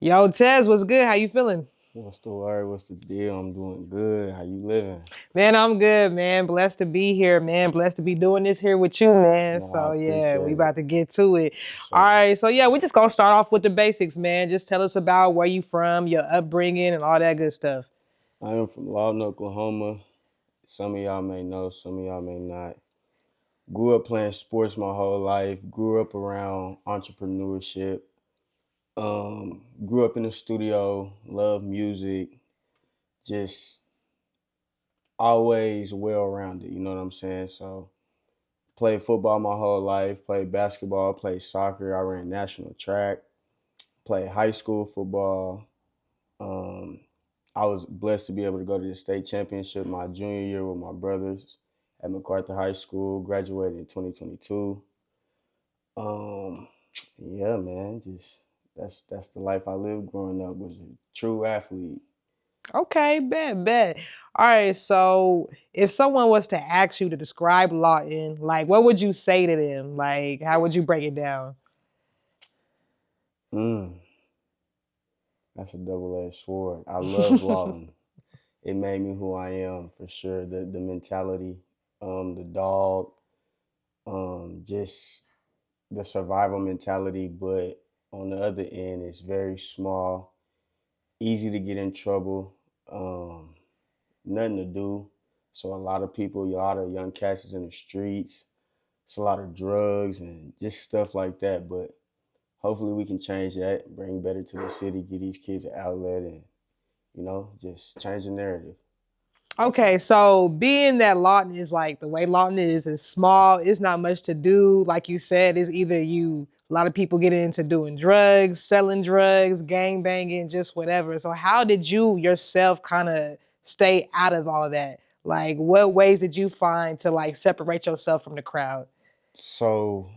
Yo, Tez, what's good? How you feeling? What's the word? What's the deal? I'm doing good. How you living? Man, I'm good, man. Blessed to be here, man. Blessed to be doing this here with you, man. No, I So yeah, we appreciate it about to get to it. for All sure. right, so yeah, we just gonna start off with the basics, man. Just tell us about where you from, your upbringing, and all that good stuff. I am from Lawton, Oklahoma. Some of y'all may know, some of y'all may not. Grew up playing sports my whole life. Grew up around entrepreneurship. Grew up in the studio. Love music. Just always well rounded. You know what I'm saying? So played football my whole life. Played basketball. Played soccer. I ran national track. Played high school football. Um, I was blessed to be able to go to the state championship my junior year with my brothers at MacArthur High School. Graduated in 2022. Um, yeah, man, just that's the life I lived growing up. Was a true athlete. Okay, bet. All right, so if someone was to ask you to describe Lawton, like what would you say to them? Like, how would you break it down? Mm, that's a double-edged sword. I love Lawton. It made me who I am for sure. The mentality, the dog, just the survival mentality, but on the other end, it's very small, easy to get in trouble, um, nothing to do. So a lot of people, a lot of young cats is in the streets. It's a lot of drugs and just stuff like that. But hopefully we can change that, bring better to the city, give these kids an outlet, and just change the narrative. Okay, so being that Lawton is like the way Lawton is small, it's not much to do. Like you said, it's either a lot of people get into doing drugs, selling drugs, gang banging, just whatever. So how did you yourself kind of stay out of all of that? Like what ways did you find to like separate yourself from the crowd? So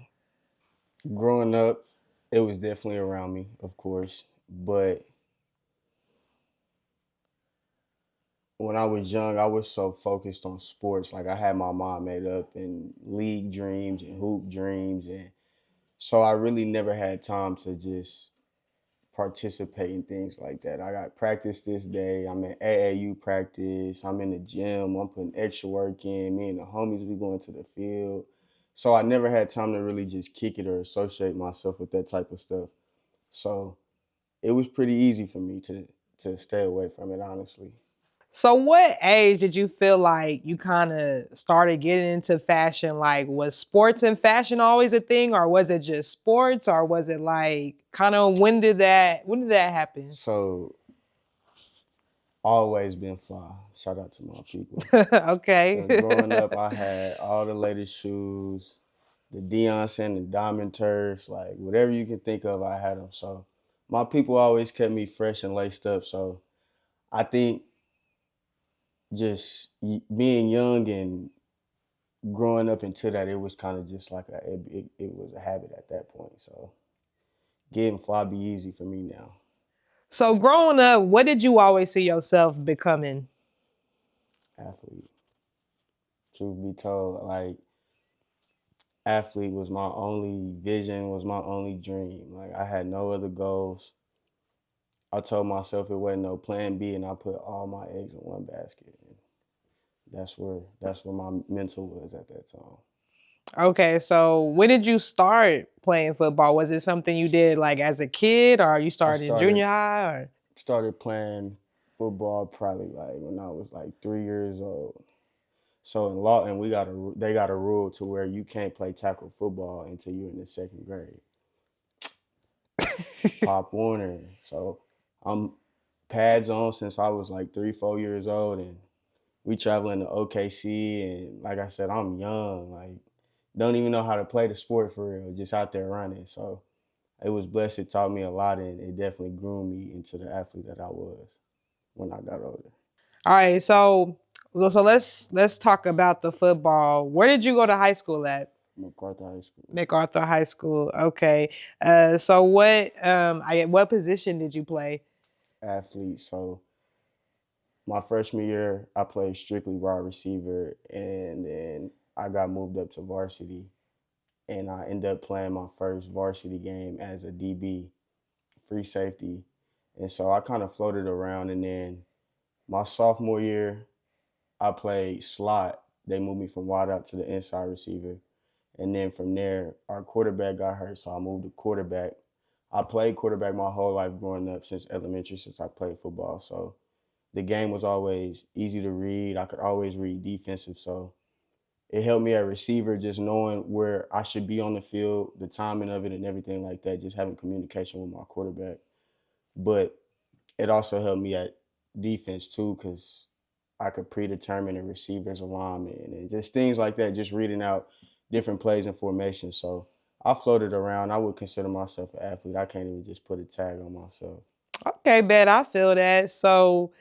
growing up, it was definitely around me, of course. But when I was young, I was so focused on sports. Like I had my mind made up in league dreams and hoop dreams, and so I really never had time to just participate in things like that. I got practice this day. I'm in AAU practice. I'm in the gym. I'm putting extra work in. Me and the homies, we going to the field. So I never had time to really just kick it or associate myself with that type of stuff. So it was pretty easy for me to stay away from it, honestly. So what age did you feel like you kind of started getting into fashion? Like was sports and fashion always a thing or was it just sports or was it like kind of when did that happen? So always been fly. Shout out to my people. Okay. So growing up, I had all the latest shoes, the Deion and the Diamond Turfs, like whatever you can think of, I had them. So my people always kept me fresh and laced up. So I think just being young and growing up into that, it was kind of just like it was a habit at that point. So getting fly be easy for me now. So growing up, what did you always see yourself becoming? Athlete, truth be told, like athlete was my only vision, was my only dream. Like I had no other goals. I told myself it wasn't no plan B, and I put all my eggs in one basket. And that's where my mental was at that time. Okay, so when did you start playing football? Was it something you did like as a kid or you I started in started junior high or started playing football probably like when I was like 3 years old. So in Lawton, they got a rule to where you can't play tackle football until you're in the second grade. Pop Warner. So I'm pads on since I was like 3, 4 years old, and we traveling to OKC. And like I said, I'm young, like don't even know how to play the sport for real, just out there running. So it was blessed. It taught me a lot, and it definitely grew me into the athlete that I was when I got older. all right, so let's talk about the football. Where did you go to high school at? MacArthur High School MacArthur High School. Okay. So what position did you play? athlete. So my freshman year, I played strictly wide receiver, and then I got moved up to varsity, and I ended up playing my first varsity game as a DB, free safety. And so I kind of floated around. And then my sophomore year, I played slot. They moved me from wide out to the inside receiver. And then from there, our quarterback got hurt, so I moved to quarterback. I played quarterback my whole life growing up since elementary, since I played football. So the game was always easy to read. I could always read defensive. So it helped me at receiver, just knowing where I should be on the field, the timing of it, and everything like that, just having communication with my quarterback. But it also helped me at defense too, because I could predetermine a receiver's alignment and just things like that, just reading out different plays and formations. So I floated around. I would consider myself an athlete. I can't even just put a tag on myself. Okay, bet I feel that. So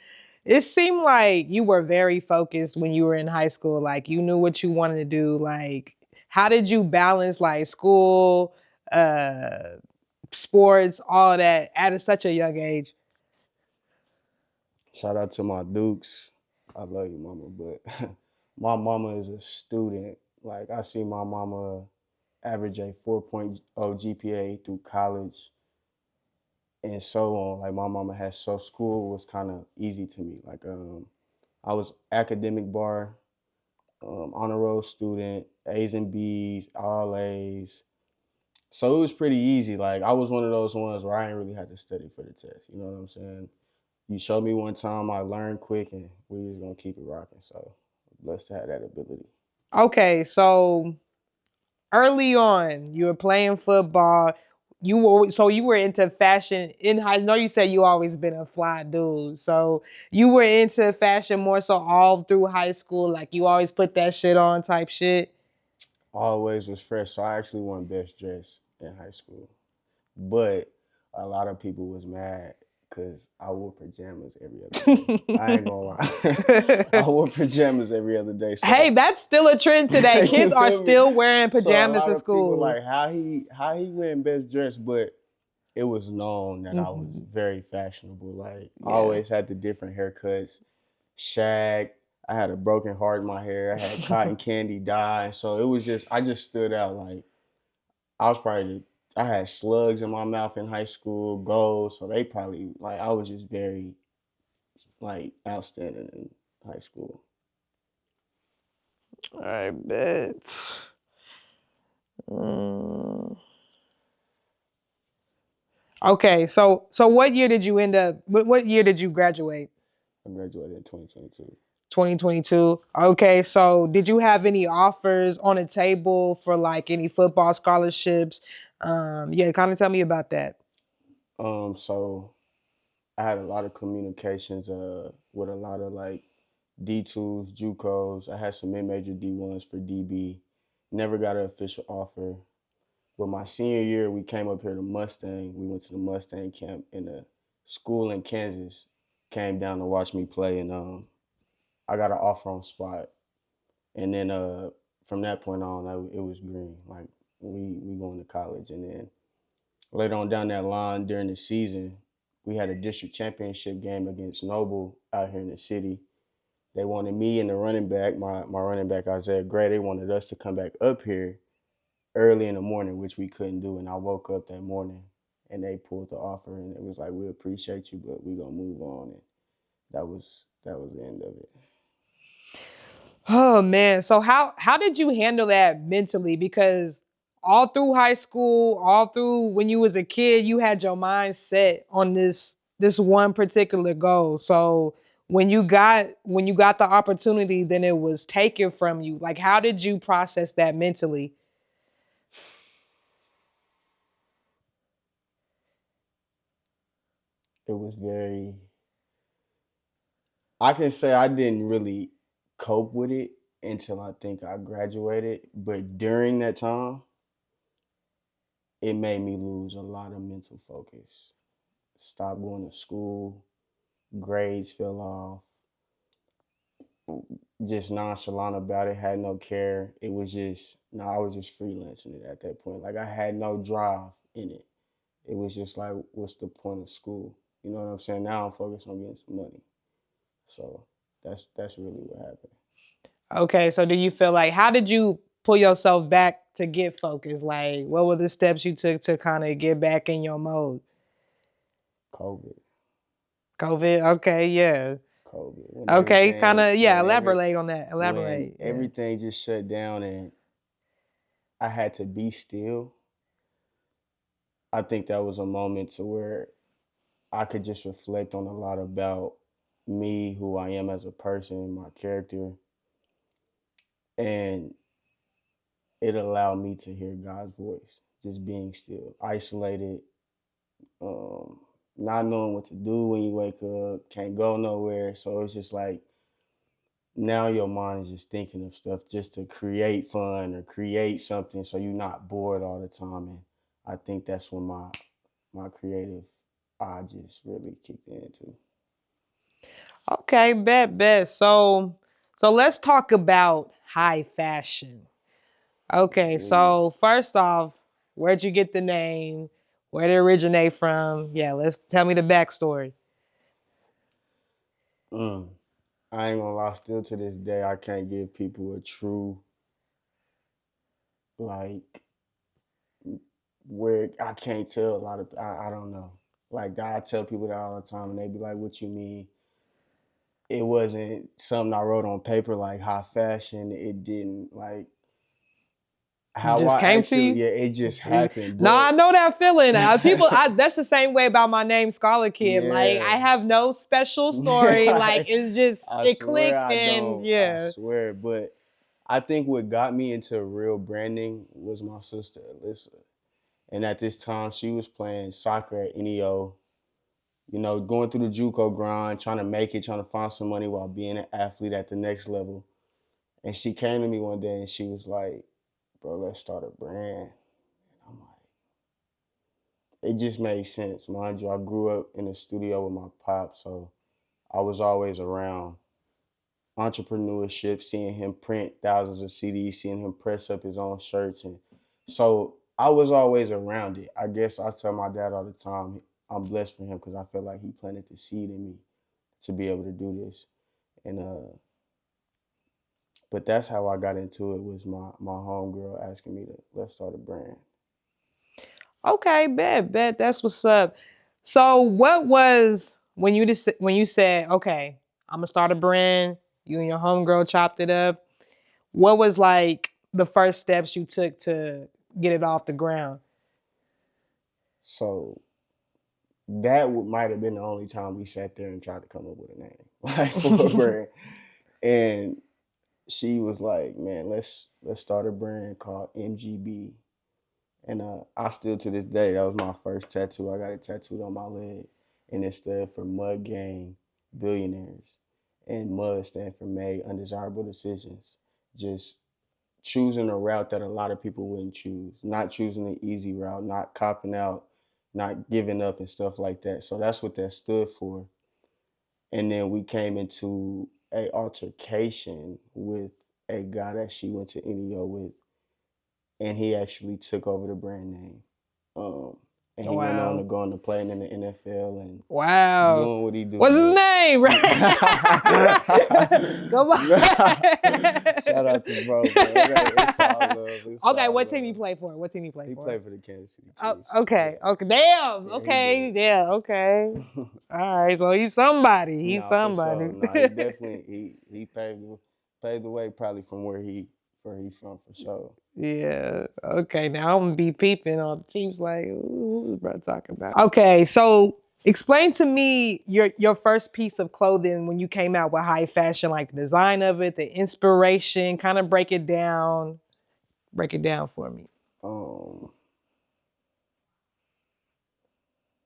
it seemed like you were very focused when you were in high school. Like you knew what you wanted to do. Like, how did you balance like school, uh, sports, all of that at such a young age? Shout out to my Dukes. I love you, mama, but my mama is a student. Like I see my mama average a 4.0 GPA through college and so on. Like my mama has so school was kind of easy to me. Like I was academic bar, honor roll student, A's and B's, all A's. So it was pretty easy. Like I was one of those ones where I didn't really have to study for the test. You know what I'm saying? You showed me one time, I learned quick, and we was gonna keep it rocking. So blessed to have that ability. Okay, so early on, you were playing football. You were into fashion in high. I know you said you always been a fly dude. So you were into fashion more so all through high school. Like you always put that shit on type shit. Always was fresh. So I actually won best dress in high school, but a lot of people was mad because I wore pajamas every other day. I ain't gonna lie. I wore pajamas every other day. Hey, So that's still a trend today. you Kids are feel me? still wearing So a pajamas lot to of people school. like how he went best dressed, but it was known that I was Mhm. very fashionable. Like I Yeah. always had the different haircuts, shag. I had a broken heart in my hair. I had cotton candy dye. So it was just I just stood out. Like I was probably I had slugs in my mouth in high school, gold. So they probably like I was just very like outstanding in high school. I bet. Mm. Okay, so what year did you end up? What year did you graduate? I graduated in 2022. 2022. Okay, so did you have any offers on the table for like any football scholarships? Yeah, kind of tell me about that. So I had a lot of communications with a lot of like D2s, JUCOs. I had some mid-major D1s for DB. Never got an official offer. But my senior year, we came up here to Mustang. We went to the Mustang camp in a school in Kansas. Came down to watch me play, and I got an offer on spot. And then from that point on, it was green. Like we going to college, and then later on down that line during the season, we had a district championship game against Noble out here in the city. They wanted me and the running back, my running back Isaiah Gray. They wanted us to come back up here early in the morning, which we couldn't do. And I woke up that morning and they pulled the offer and it was like, we appreciate you, but we gonna move on. And that was the end of it. Oh man, so how did you handle that mentally? Because all through high school, all through when you was a kid, you had your mind set on this one particular goal. So when you got the opportunity, then it was taken from you. Like how did you process that mentally? It was very I can say I didn't really cope with it until I think I graduated. But during that time, it made me lose a lot of mental focus. Stopped going to school, grades fell off, just nonchalant about it, had no care. It was just no, I was just freelancing it at that point. Like I had no drive in it. It was just like, what's the point of school? You know what I'm saying? Now I'm focused on getting some money. So that's really what happened. Okay, so do you feel like how did you pull yourself back to get focused? Like what were the steps you took to kind of get back in your mode? COVID. COVID. Okay, yeah. COVID, Okay, kind of, yeah. whenever Elaborate on that. when Elaborate. Yeah. everything just shut down and I had to be still. I think that was a moment to where I could just reflect on a lot about me, who I am as a person, my character, and it allowed me to hear God's voice. Just being still, isolated, um, not knowing what to do when you wake up, can't go nowhere. So it's just like now your mind is just thinking of stuff just to create fun or create something so you're not bored all the time. And I think that's when my creative eye just really kicked in too. Okay, bet. So let's talk about high fashion. Okay, Ooh. so first off, where'd you get the name? Where did it originate from? Yeah, let's tell me the backstory. Mm. I ain't gonna lie, still to this day, I can't give people a true like where I can't tell a lot of I don't know. Like I tell people that all the time and they be like, what you mean? It wasn't something I wrote on paper like high fashion. It didn't like It how just I came to actually, you. yeah, it just See? happened. No, I But know that feeling. That's the same way about my name, Scholar Kid. Like, yeah. I have no special story. Like, Yeah, it's just I it swear clicked, I and don't. I yeah. swear. But I think what got me into real branding was my sister Alyssa. And at this time, she was playing soccer at NEO. You know, going through the JUCO grind, trying to make it, trying to find some money while being an athlete at the next level. And she came to me one day and she was like, "Bro, let's start a brand." I'm like, it just made sense. Mind you, I grew up in the studio with my pop, so I was always around entrepreneurship, seeing him print thousands of CDs, seeing him press up his own shirts. And so I was always around it. I guess I tell my dad all the time, I'm blessed for him because I feel like he planted the seed in me to be able to do this. And but that's how I got into it was my homegirl asking me to let's start a brand. Okay, bet. That's what's up. So, what was when you said, okay, I'm gonna start a brand? You and your homegirl chopped it up. What was like the first steps you took to get it off the ground? So that might have been the only time we sat there and tried to come up with a name like for a brand. And she was like, "Man, let's start a brand called MGB." And I still to this day, that was my first tattoo. I got it tattooed on my leg, and it stood for Mud Gang Billionaires, and Mud stand for Made Undesirable Decisions. Just choosing a route that a lot of people wouldn't choose, not choosing the easy route, not copping out, not giving up and stuff like that. So that's what that stood for. And then we came into a altercation with a guy that she went to NEO with, and he actually took over the brand name. Um, and he went on to Wow. go into playing in the NFL and Wow. doing what he do. What's his name? But Right. Come on. shout out to bro, man. It's all love. It's Okay, all what team you love. play for? What team you play He for? played for the Kansas City Oh, Chiefs. okay. Okay. Damn. Yeah, he Okay. did. Yeah. Okay. All right. So he's somebody. He's Nah, for sure. somebody. Nah, he definitely he paved the way probably from where he from for sure. Yeah. Okay. Now I'm gonna be peeping on the Chiefs. Like, who's bro talking about? Okay. So explain to me your first piece of clothing when you came out with high fashion, like the design of it, the inspiration. Kind of break it down. Break it down for me. Um,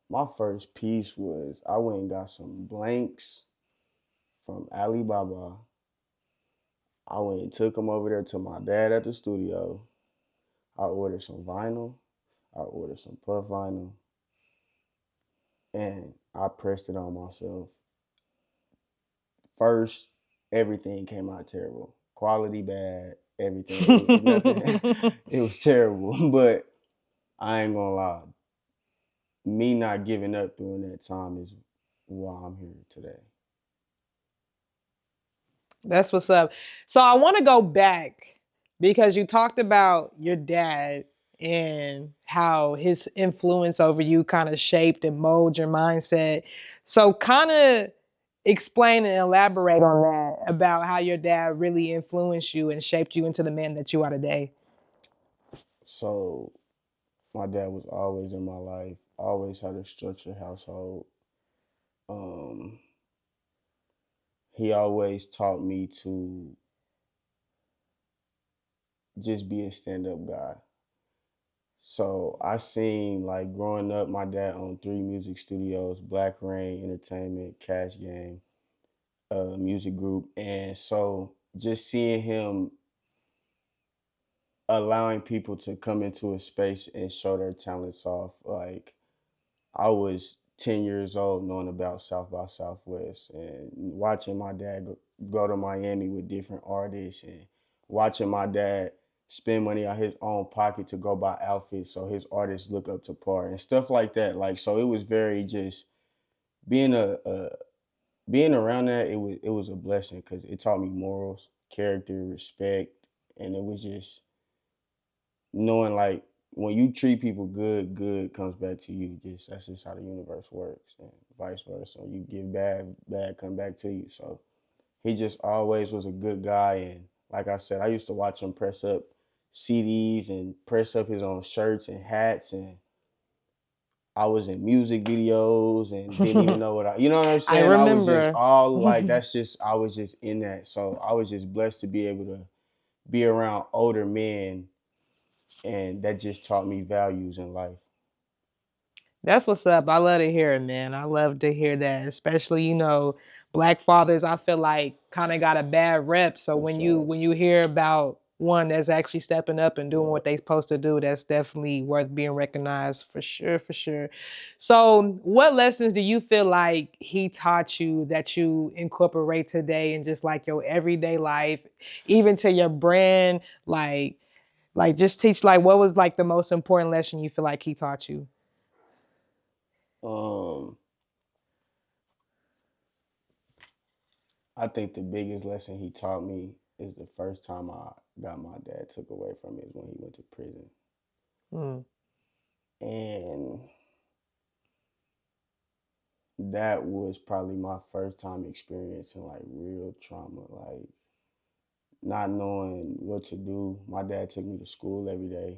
my first piece was I went and got some blanks from Alibaba. I went and took them over there to my dad at the studio. I ordered some vinyl. I ordered some puff vinyl, and I pressed it on myself. First, everything came out terrible. Quality bad. Everything. Nothing. It was terrible. But I ain't gonna lie. Me not giving up during that time is why I'm here today. That's what's up. So I want to go back because you talked about your dad and how his influence over you kind of shaped and molded your mindset. So kind of explain and elaborate on that about how your dad really influenced you and shaped you into the man that you are today. So my dad was always in my life, always had a structured household. Um, he always taught me to just be a stand up guy. So I seen like growing up, my dad owned three music studios: Black Rain Entertainment, Cash Game, music group, and so just seeing him allowing people to come into a space and show their talents off. Like I was 10 years old knowing about South by Southwest and watching my dad go to Miami with different artists and watching my dad spend money out his own pocket to go buy outfits so his artists look up to par and stuff like that. Like so it was very just being a being around that it was a blessing because it taught me morals, character, respect, and it was just knowing like when you treat people good, good comes back to you. Just that's just how the universe works, and vice versa. You give bad, bad come back to you. So he just always was a good guy, and like I said, I used to watch him press up CDs and press up his own shirts and hats, and I was in music videos and didn't even know what you know what I'm I saying? I was just remember. all like that's just I was just in that. So I was just blessed to be able to be around older men and that just taught me values in life. That's what's up. I love to hear it, man. I love to hear that, especially black fathers. I feel like kind of got a bad rep. So For when you sure. when you hear about one that's actually stepping up and doing Yeah. what they supposed to do, that's definitely worth being recognized for sure, for sure. So what lessons do you feel like he taught you that you incorporate today in just like your everyday life, even to your brand? Like just teach like what was like the most important lesson you feel like he taught you? Um, I think the biggest lesson he taught me is the first time I got my dad took away from me is when he went to prison. Mm. And that was probably my first time experiencing like real trauma, like not knowing what to do. My dad took me to school every day.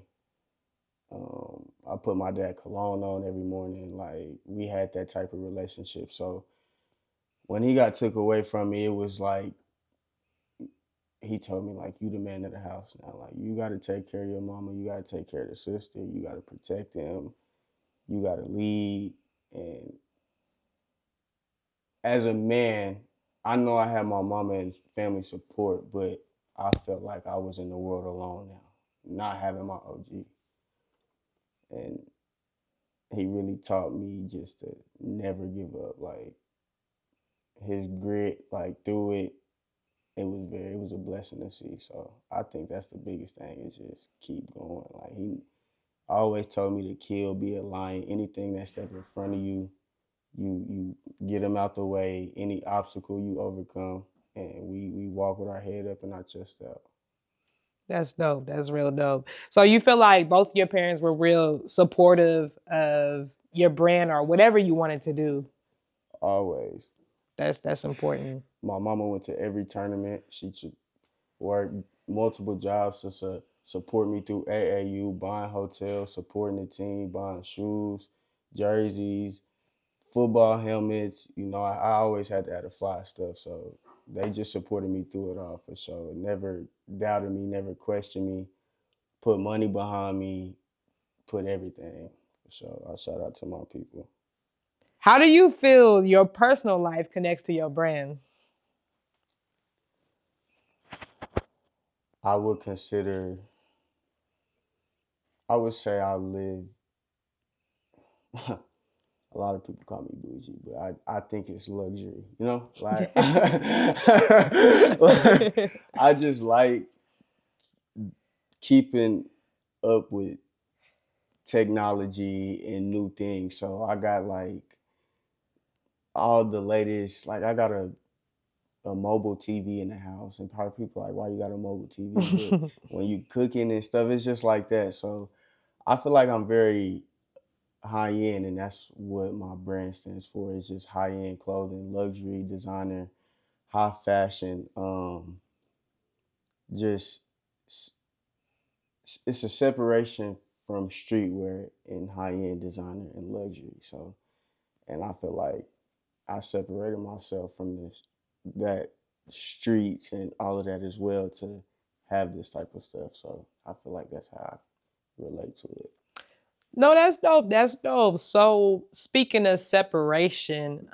I put my dad cologne on every morning. Like we had that type of relationship. So when he got took away from me, it was like he told me like you the man of the house now. Like you got to take care of your mama. You got to take care of the sister. You got to protect them. You got to lead. And as a man, I know I had my mama and family support, but I felt like I was in the world alone now, not having my OG. And he really taught me just to never give up. Like his grit, like through it, it was a blessing to see. So I think that's the biggest thing is just keep going. Like he always told me to kill, be a lion. Anything that step in front of you, you get them out the way. Any obstacle you overcome, and we walk with our head up and our chest out. That's dope. That's real dope. So you feel like both your parents were real supportive of your brand or whatever you wanted to do. Always. That's important. My mama went to every tournament. She should work multiple jobs to support me through AAU, buying hotels, supporting the team, buying shoes, jerseys, football helmets. You know, I always had to have the fly stuff. So they just supported me through it all for sure. Never doubted me, never questioned me, put money behind me, put everything. For sure. I shout out to my people. How do you feel your personal life connects to your brand? I would consider, I would say I live, a lot of people call me bougie, but I think it's luxury, you know? Like, like I just like keeping up with technology and new things. So I got like all the latest, like I got a mobile TV in the house, and probably people like, why you got a mobile TV? But when you cooking and stuff, it's just like that. So I feel like I'm very high end, and that's what my brand stands for. It's just high end clothing, luxury, designer, high fashion. Just s- it's a separation from streetwear and high end designer and luxury. So, and I feel like I separated myself from this that streets and all of that as well to have this type of stuff. So I feel like that's how I relate to it. No, that's dope. That's dope. So speaking of separation,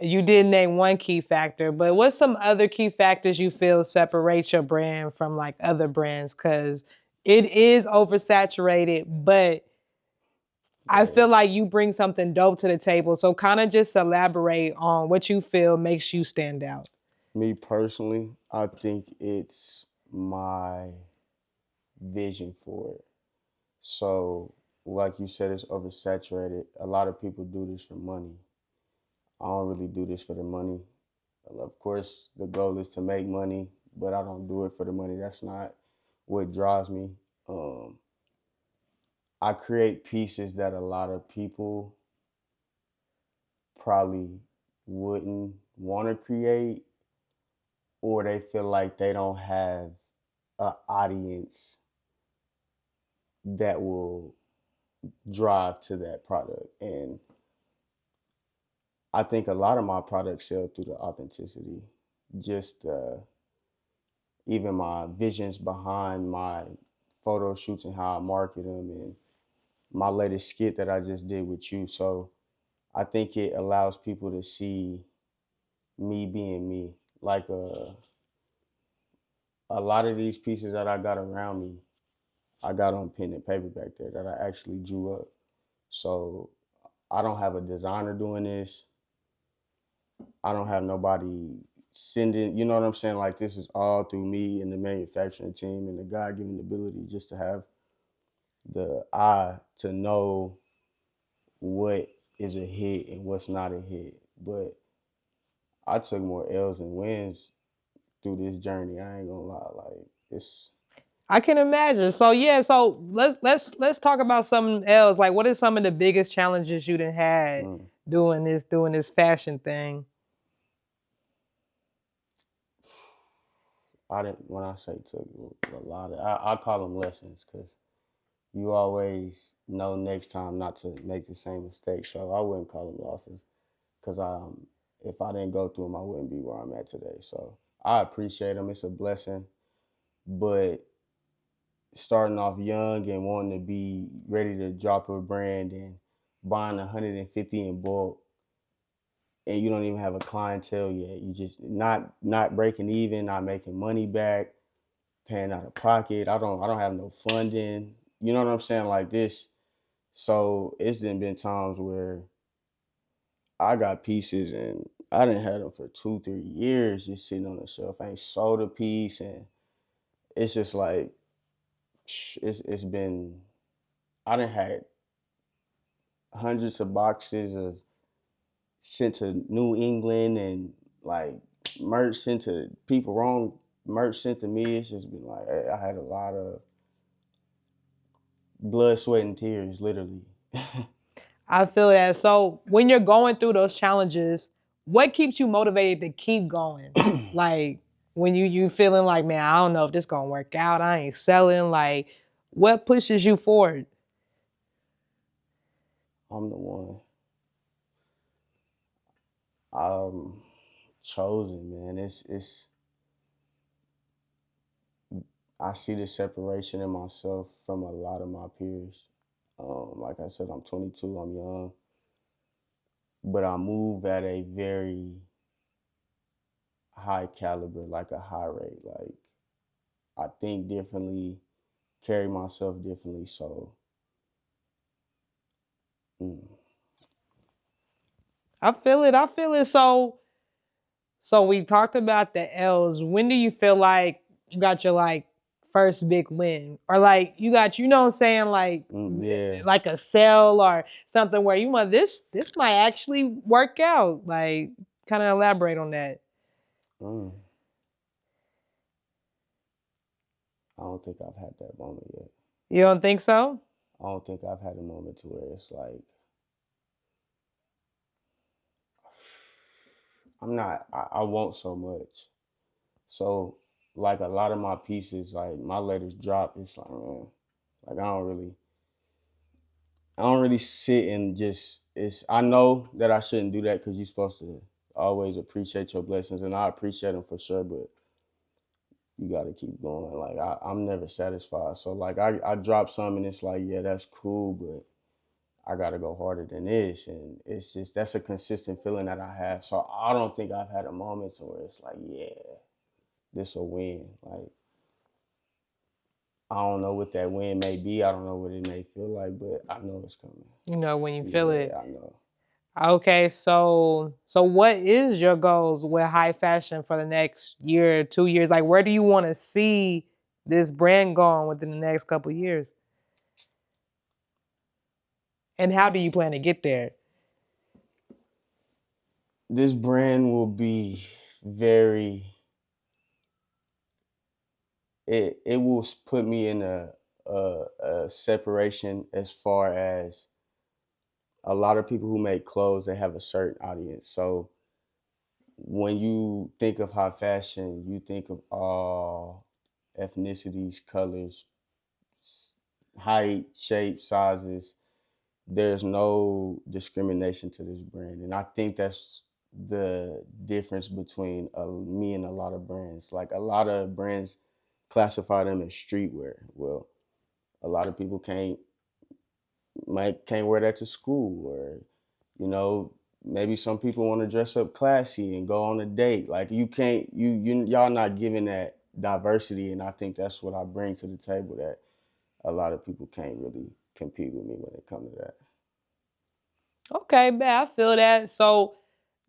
you did name one key factor, but what's some other key factors you feel separate your brand from like other brands? Cause it is oversaturated, but I Yeah. feel like you bring something dope to the table. So kind of just elaborate on what you feel makes you stand out. Me personally, I think it's my vision for it. So, like you said, it's oversaturated. A lot of people do this for money. I don't really do this for the money. Of course, the goal is to make money, but I don't do it for the money. That's not what drives me. Um, I create pieces that a lot of people probably wouldn't want to create, or they feel like they don't have an audience that will drive to that product. And I think a lot of my products sell through the authenticity, just even my visions behind my photo shoots and how I market them, and my latest skit that I just did with you. So I think it allows people to see me being me. Like a lot of these pieces that I got around me, I got on pen and paper back there that I actually drew up. So I don't have a designer doing this. I don't have nobody sending, you know what I'm saying? Like this is all through me and the manufacturing team and the God given ability just to have the eye to know what is a hit and what's not a hit. But I took more L's and wins through this journey. I ain't gonna lie. Like it's I can imagine. So yeah, so let's talk about something else. Like what are some of the biggest challenges you done had mm, doing this fashion thing? I didn't when I say took a lot of I call them lessons because you always know next time not to make the same mistake. So I wouldn't call them losses because if I didn't go through them, I wouldn't be where I'm at today. So I appreciate them. It's a blessing, but starting off young and wanting to be ready to drop a brand and buying 150 in bulk and you don't even have a clientele yet. You just not breaking even, not making money back, paying out of pocket. I don't have no funding. You know what I'm saying? Like this. So it's been times where I got pieces and I didn't have them for 2, 3 years just sitting on the shelf. I ain't sold a piece and it's just like it's been I done had hundreds of boxes of sent to New England and like merch sent to people wrong merch sent to me. It's just been like I had a lot of blood, sweat, and tears, literally. I feel that. So when you're going through those challenges, what keeps you motivated to keep going? Like when you feeling like, man, I don't know if this gonna work out. I ain't selling. Like, what pushes you forward? I'm the one. I'm chosen, man. It's I see the separation in myself from a lot of my peers. Like I said, I'm 22. I'm young, but I move at a very high caliber, like a high rate. Like I think differently, carry myself differently. So, mm, I feel it. I feel it. So we talked about the L's. When do you feel like you got your like first big win? Or like you got, you know what I'm saying, yeah. like a sale or something where you want this might actually work out. Like kind of elaborate on that. Mm, I don't think I've had that moment yet. You don't think so? I don't think I've had a moment to where it's like I want so much. So like a lot of my pieces, like my latest drop, it's like man, like I don't really sit and just it's I know that I shouldn't do that because you're supposed to always appreciate your blessings and I appreciate them for sure, but you got to keep going. Like I'm never satisfied. So like I drop something and it's like yeah that's cool, but I got to go harder than this, and it's just that's a consistent feeling that I have. So I don't think I've had a moment where it's like yeah this will win. Like I don't know what that win may be. I don't know what it may feel like, but I know it's coming. When you feel it. Yeah, I know. Okay, so what is your goals with high fashion for the next year, 2 years? Like, where do you want to see this brand going within the next couple years? And how do you plan to get there? This brand will be very. It will put me in a separation as far as a lot of people who make clothes. They have a certain audience, so when you think of high fashion, you think of all ethnicities, colors, height, shape, sizes. There's no discrimination to this brand, and I think that's the difference between me and a lot of brands. Like a lot of brands classify them as streetwear. Well, a lot of people can't wear that to school, or you know maybe some people want to dress up classy and go on a date. Like you can't y'all not giving that diversity, and I think that's what I bring to the table that a lot of people can't really compete with me when it comes to that. Okay, man, I feel that. So,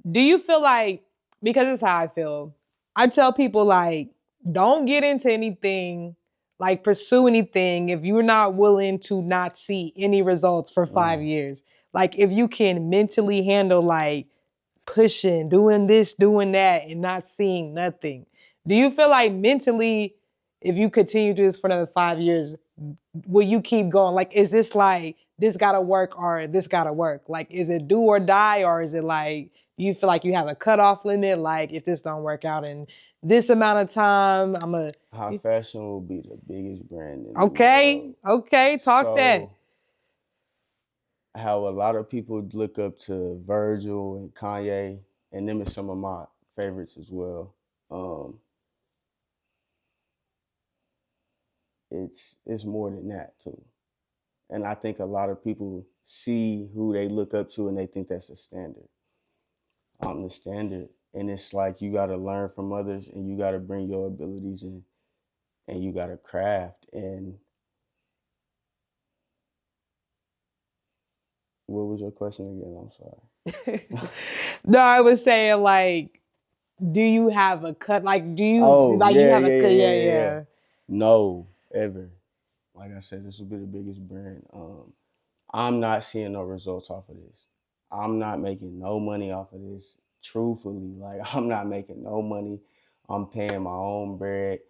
do you feel like, because it's how I feel, I tell people like, don't get into anything, like pursue anything if you're not willing to not see any results for five Mm. years. Like if you can mentally handle like pushing, doing this, doing that, and not seeing nothing. Do you feel like mentally, if you continue to do this for another 5 years, will you keep going? Like, is this like this gotta work or this gotta work? Like, is it do or die, or is it like do you feel like you have a cutoff limit? Like, if this don't work out in this amount of time, I'm a High fashion will be the biggest brand in the okay, world. okay, talk that. So how a lot of people look up to Virgil and Kanye, and them are some of my favorites as well. Um, it's more than that too. And I think a lot of people see who they look up to and they think that's a standard. I'm the standard. And it's like you gotta learn from others and you gotta bring your abilities in and you gotta craft. And what was your question again? I'm sorry. No, I was saying like, do you have a cut? Like, do you Oh, like you yeah, have a yeah, cut? yeah, Yeah, yeah, yeah, yeah. yeah. No, ever. Like I said, this will be the biggest brand. I'm not seeing no results off of this. I'm not making no money off of this. Truthfully, like I'm not making no money. I'm paying my own bread.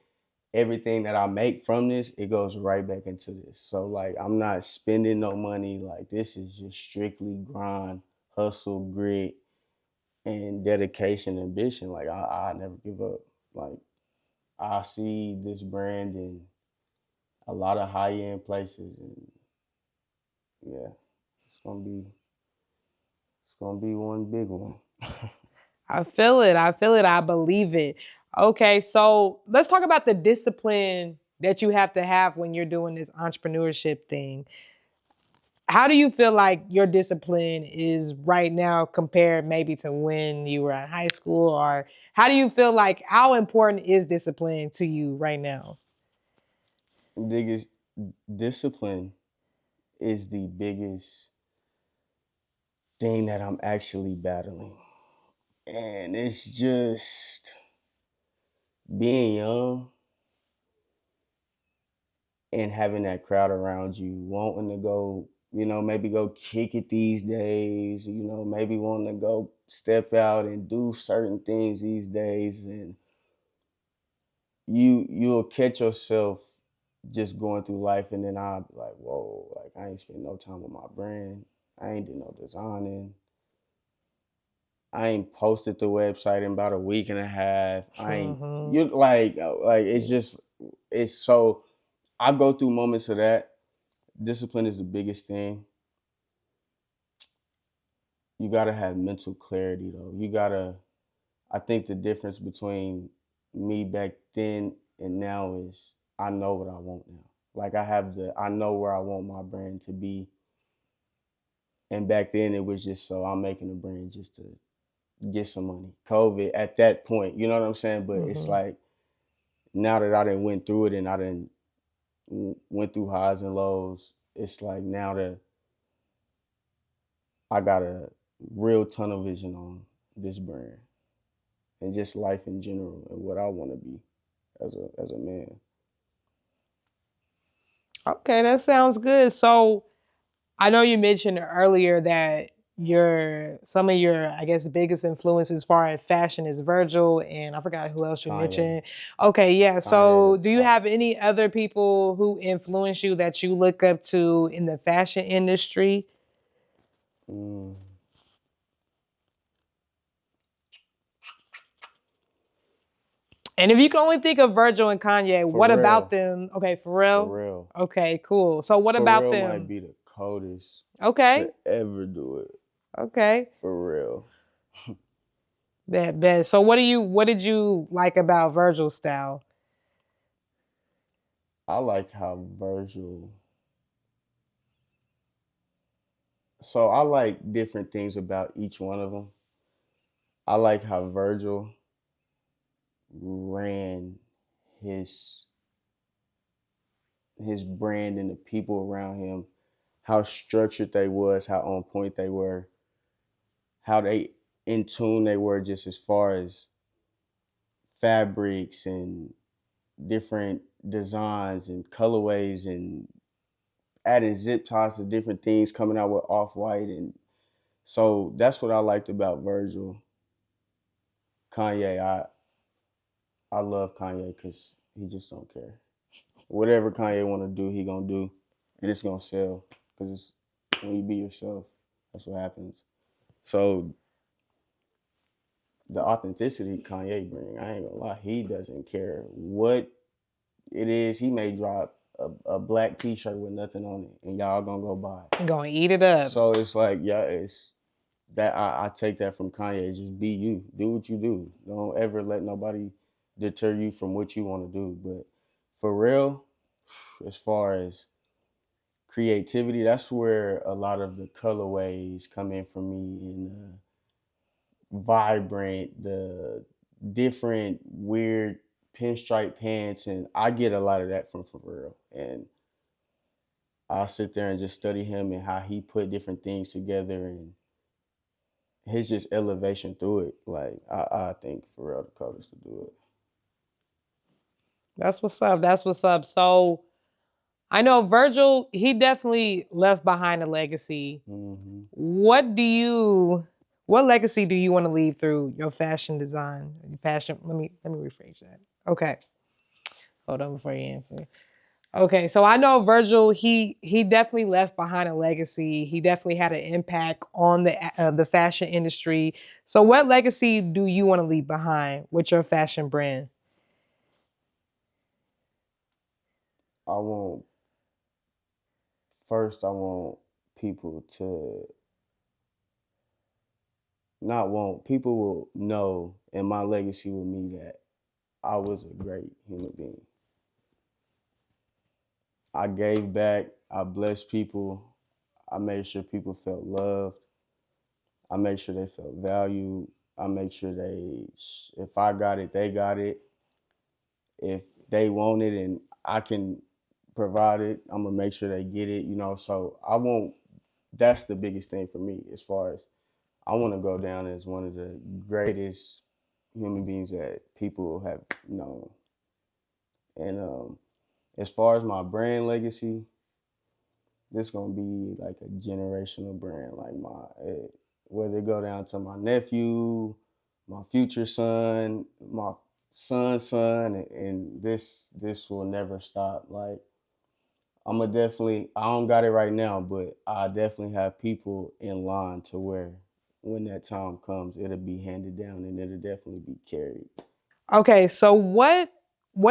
Everything that I make from this, it goes right back into this. So like I'm not spending no money. Like this is just strictly grind, hustle, grit, and dedication, ambition. Like I never give up. Like I see this brand in a lot of high end places, and yeah, it's gonna be it's gonna be one big one. I feel it. I feel it. I believe it. Okay, so let's talk about the discipline that you have to have when you're doing this entrepreneurship thing. How do you feel like your discipline is right now compared maybe to when you were in high school? Or how do you feel like how important is discipline to you right now? Biggest discipline is the biggest thing that I'm actually battling. And it's just being young and having that crowd around you, wanting to go, maybe go kick it these days, maybe wanting to go step out and do certain things these days. And you'll catch yourself just going through life, and then I'll be like, whoa, like I ain't spent no time on my brand. I ain't did no designing. I ain't posted the website in about a week and a half. I ain't Hmm. you like it's just it's so I go through moments of that. Discipline is the biggest thing. You gotta have mental clarity though. You gotta I think the difference between me back then and now is I know what I want now. Like I know where I want my brand to be. And back then it was just so I'm making a brand just to get some money. COVID at that point, you know what I'm saying? But it's Hmm. like now that I done went through it and I done went through highs and lows, it's like now that I got a real tunnel vision on this brand and just life in general and what I want to be as a man. Okay, that sounds good. So I know you mentioned earlier that your some of your, I guess, biggest influence as far as fashion is Virgil, and I forgot who else you Kanye, mentioned. Okay, yeah. Kanye, So do you have any other people who influence you that you look up to in the fashion industry? mm, And if you can only think of Virgil and Kanye, what about Pharrell, them? Okay, Pharrell. Pharrell, Okay, cool. So what about Pharrell might them? be the coldest to Okay, ever do it. okay. For real. Bet. So what did you like about Virgil's style? I like how Virgil. So I like different things about each one of them. I like how Virgil ran his his brand and the people around him, how structured they was, how on point they were, how they in tune they were just as far as fabrics and different designs and colorways and adding zip ties to different things, coming out with off white, and so that's what I liked about Virgil. Kanye, I love Kanye because he just don't care. Whatever Kanye want to do, he gonna do, and it's gonna sell. Because when you be yourself, that's what happens. So the authenticity Kanye bring, I ain't gonna lie, he doesn't care what it is. He may drop a black T-shirt with nothing on it, and y'all gonna go buy it. Gonna eat it up. So it's like, yeah, it's that I take that from Kanye. Just be you. Do what you do. Don't ever let nobody deter you from what you want to do. But for real, as far as creativity, that's where a lot of the colorways come in for me and vibrant, the different weird pinstripe pants, and I get a lot of that from Pharrell. And I'll sit there and just study him and how he put different things together and his just elevation through it. Like I think Pharrell the coldest to do it. That's what's up. That's what's up. So I know Virgil, he definitely left behind a legacy. Hmm. What legacy do you want to leave through your fashion design? Your passion. Let me rephrase that. Okay. Hold on before you answer. Okay, so I know Virgil. He definitely left behind a legacy. He definitely had an impact on the fashion industry. So, what legacy do you want to leave behind with your fashion brand? I want first. I want people to not want people will know in my legacy with me that I was a great human being. I gave back. I blessed people. I made sure people felt loved. I made sure they felt valued. I make sure if I got it, they got it. If they want it and I can provide it, I'm gonna make sure they get it. So I won't. That's the biggest thing for me as far as I want to go down as one of the greatest human beings that people have known. And as far as my brand legacy, this gonna be like a generational brand. Like whether it go down to my nephew, my future son, my son's son, and this will never stop. Like I'm gonna definitely. I don't got it right now, but I definitely have people in line to where when that time comes, it'll be handed down and it'll definitely be carried. Okay, so what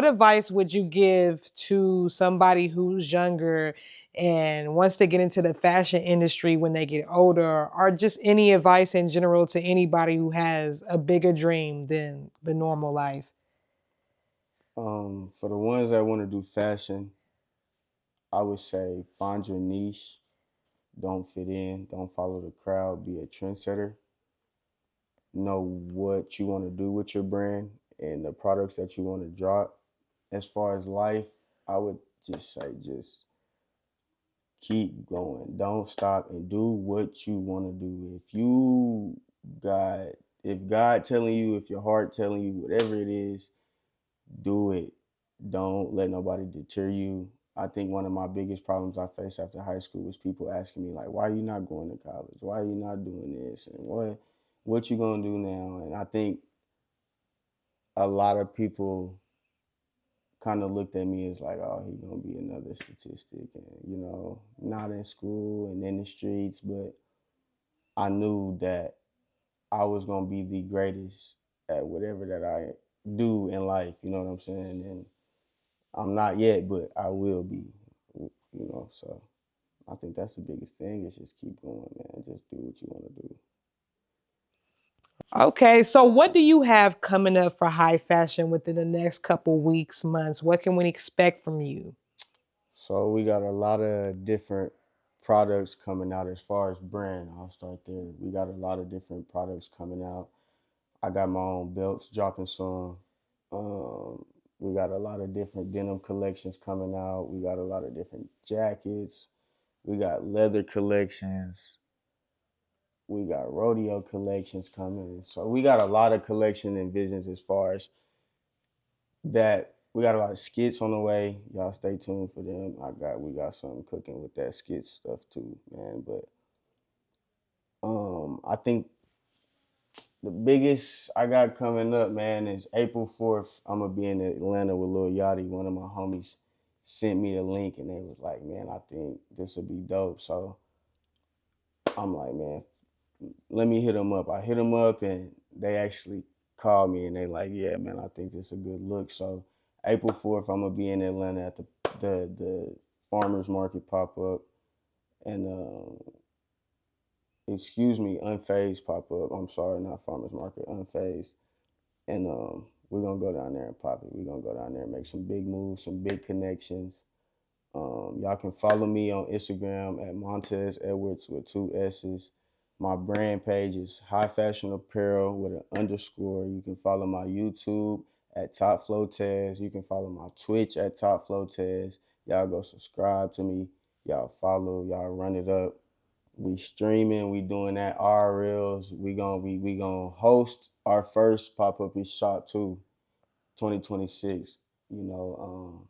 advice would you give to somebody who's younger and wants to get into the fashion industry when they get older, or just any advice in general to anybody who has a bigger dream than the normal life? For the ones that want to do fashion, I would say find your niche. Don't fit in. Don't follow the crowd. Be a trendsetter. Know what you want to do with your brand and the products that you want to drop. As far as life, I would just say just keep going. Don't stop and do what you want to do. God, if God telling you, if your heart telling you, whatever it is, do it. Don't let nobody deter you. I think one of my biggest problems I faced after high school was people asking me like, "Why are you not going to college? Why are you not doing this? And what you gonna do now?" And I think a lot of people kind of looked at me as like, "Oh, he gonna be another statistic," and not in school and in the streets. But I knew that I was gonna be the greatest at whatever that I do in life. You know what I'm saying? And I'm not yet, but I will be. So I think that's the biggest thing is just keep going, man. Just do what you want to do. Okay, so what do you have coming up for high fashion within the next couple weeks, months? What can we expect from you? So we got a lot of different products coming out as far as brand. I'll start there. We got a lot of different products coming out. I got my own belts dropping soon. Um, we got a lot of different denim collections coming out. We got a lot of different jackets. We got leather collections. We got rodeo collections coming. So we got a lot of collection and visions as far as that. We got a lot of skits on the way. Y'all stay tuned for them. We got something cooking with that skit stuff too, man. But I think the biggest I got coming up, man, is April 4th. I'm gonna be in Atlanta with Lil Yachty. One of my homies sent me a link and they was like, "Man, I think this would be dope." So I'm like, "Man, let me hit them up." I hit them up and they actually called me and they like, "Yeah, man, I think this is a good look." So April 4th, I'm gonna be in Atlanta at the farmers market pop up and excuse me, Unfazed pop up. I'm sorry, not farmers market, Unfazed. And we're gonna go down there and pop it. We're gonna go down there and make some big moves, some big connections. Y'all can follow me on Instagram at Montez Edwards with two S's. My brand page is High Fashion Apparel with an underscore. You can follow my YouTube at Top Flow Tez. You can follow my Twitch at Top Flow Tez. Y'all go subscribe to me. Y'all follow. Y'all run it up. We streaming. We doing that RLs. We gonna host our first pop up shop too, 2026. You know,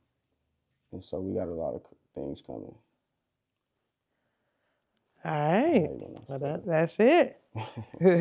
and so we got a lot of things coming. All How right. you gonna Well, say that's it. it?